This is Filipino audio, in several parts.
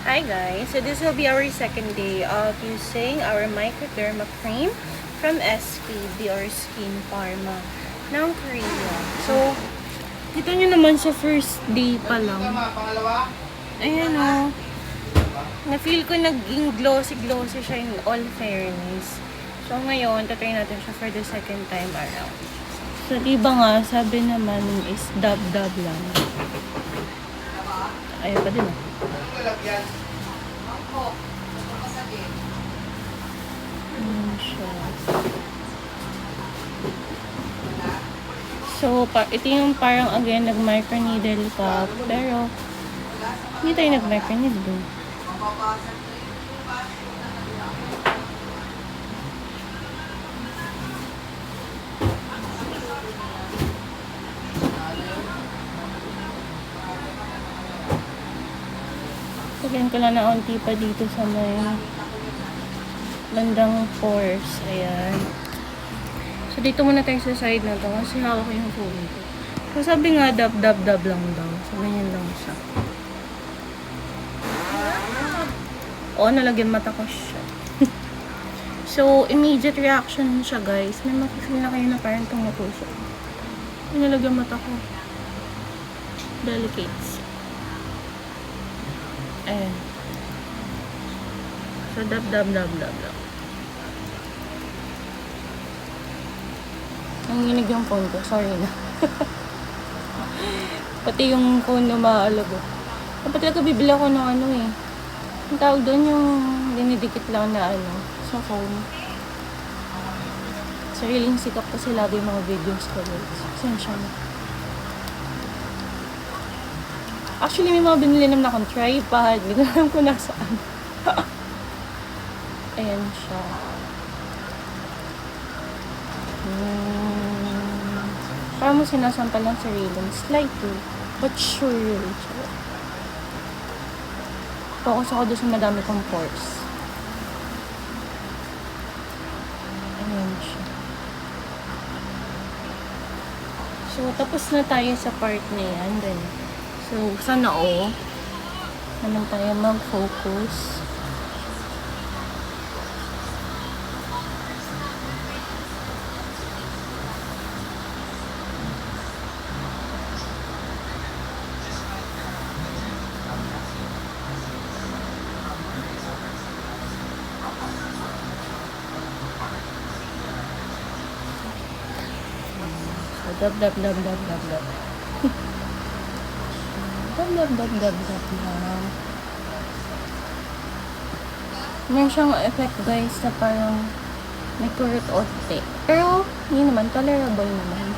Hi guys, so this will be our second day of using our Microderma cream from SKD or Skin Pharma ng Korea. So, kita nyo naman sa first day pa lang. Ayan o. Na-feel ko naging glossy-glossy siya in all fairness. So, ngayon, tatry natin siya for the second time around. So, diba nga, sabi naman is dab-dab lang. Ayun pa din o. Siya. So, ito yung parang again, nag-microneedle ka. Pero, hindi tayo nag-microneedle. Lagyan ko lang na onti pa dito sa may bandang pores. Ayan. So, dito muna tayo sa side na to kasi hawak ko yung phone ko. So, sabi nga, dab-dab-dab lang daw. So, ganyan lang siya. Oo, nalagyan mata ko siya. So, immediate reaction siya, guys. May makikita na kayo na parang tumutusok. Nalagyan mata ko. Delicates. Ayan. So, dab-dab-dab-dab-dab. Nanginig yung phone ko. Sorry na. Pati yung phone na maalago. Dapat talaga bibili ako ng ano eh. Ang tawag doon yung dinidikit lang na ano sa phone. Sariling sikap kasi lagi yung mga videos ko. Sensya na. Actually, may mga binili naman akong tripod. Hindi ko alam kung nasaan. Ayan siya. Parang mo sinasampa lang sariling. Slightly. But surely. Focus ako doon sa madami kong pores. Ayan siya. So, tapos na tayo sa part na yan. Then, so, sa noo naman tayo mag-focus. Dab, dab, dab, dab, dab, dab. Dab, dab, dab, dab, dab, dab. Meron siyang effect, guys, na parang may kurot ote. Pero, hindi naman, tolerable naman.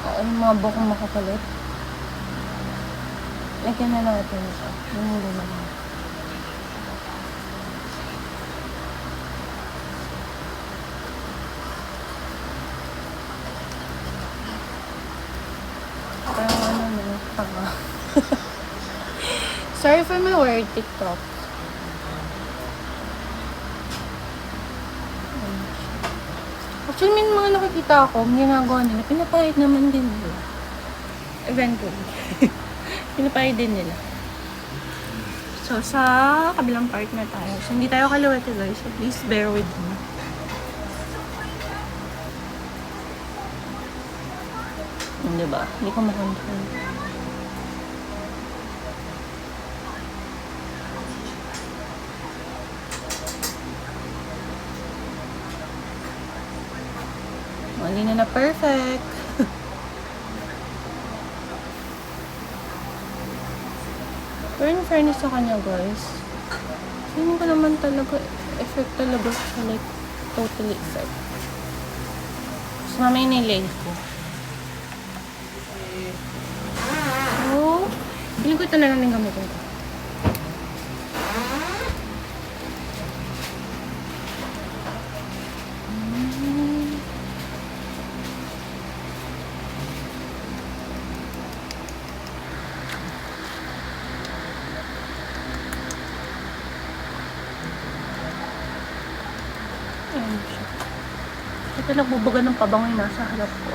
Oo, yung mga bukong makapalit. Lagyan na natin ito. Lumuli naman. Sorry for my weird TikTok. Actually, may mga nakikita ako, ginagawa nila, pinapahid naman din nila. Eventually. Pinapahid din nila. So, sa kabilang part na tayo. So, hindi tayo kaluwete, guys. So, please bear with me. Diba? Hindi ko makontrol. Hindi na perfect. Pero in fairness sa kanya, guys, hindi ko naman talaga effect talaga siya, like totally effect. So, mamaya nilay ko. So, feeling ko ito na lang yung gamitin ko. Ayan siya. Ito nagbubuga ng pabango yung nasa harap ko.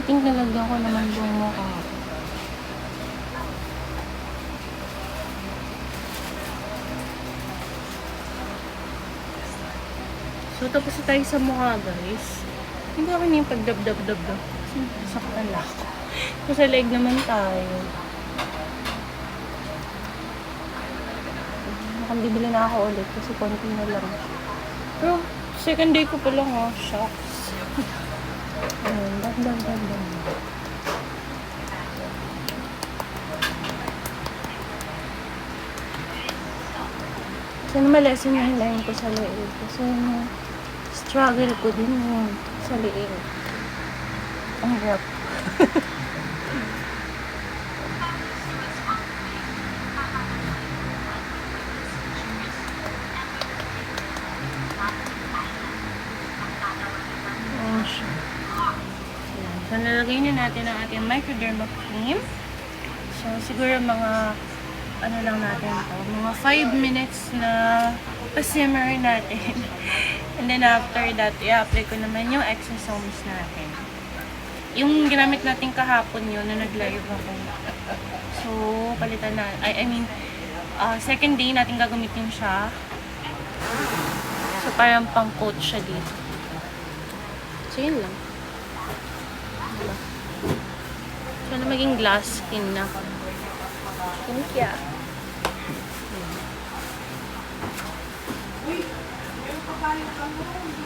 think nalagyan ko naman buong mukha. So, tapos na tayo sa mukha, guys. Hindi ako na yung pagdab-dab-dab-dab. Kasi nasaktan na ako. So, sa leg naman tayo. Mukhang bibili na ako ulit kasi konti na lang. Pero, second day ko pa lang, oh. Shocks. Ayan, dab-dab-dab-dab. Sana ma-lesson yung line ko sa leeg. Kasi struggle ko din yung sa leeg. Ang hirap. Ayan siya. Ayan. So, nalagay na natin ang ating microderma cream. So, siguro mga ano lang natin to, mga 5 minutes na pa-simmer natin. And then after that, i-apply ko naman yung exosomes natin. Yung ginamit natin kahapon yun, na nag-live ako. So, palitan na, second day natin gagamitin siya. So, parang pang-coat siya dito. So, yun lang. Diba? Sana maging glass skin na. Thank you.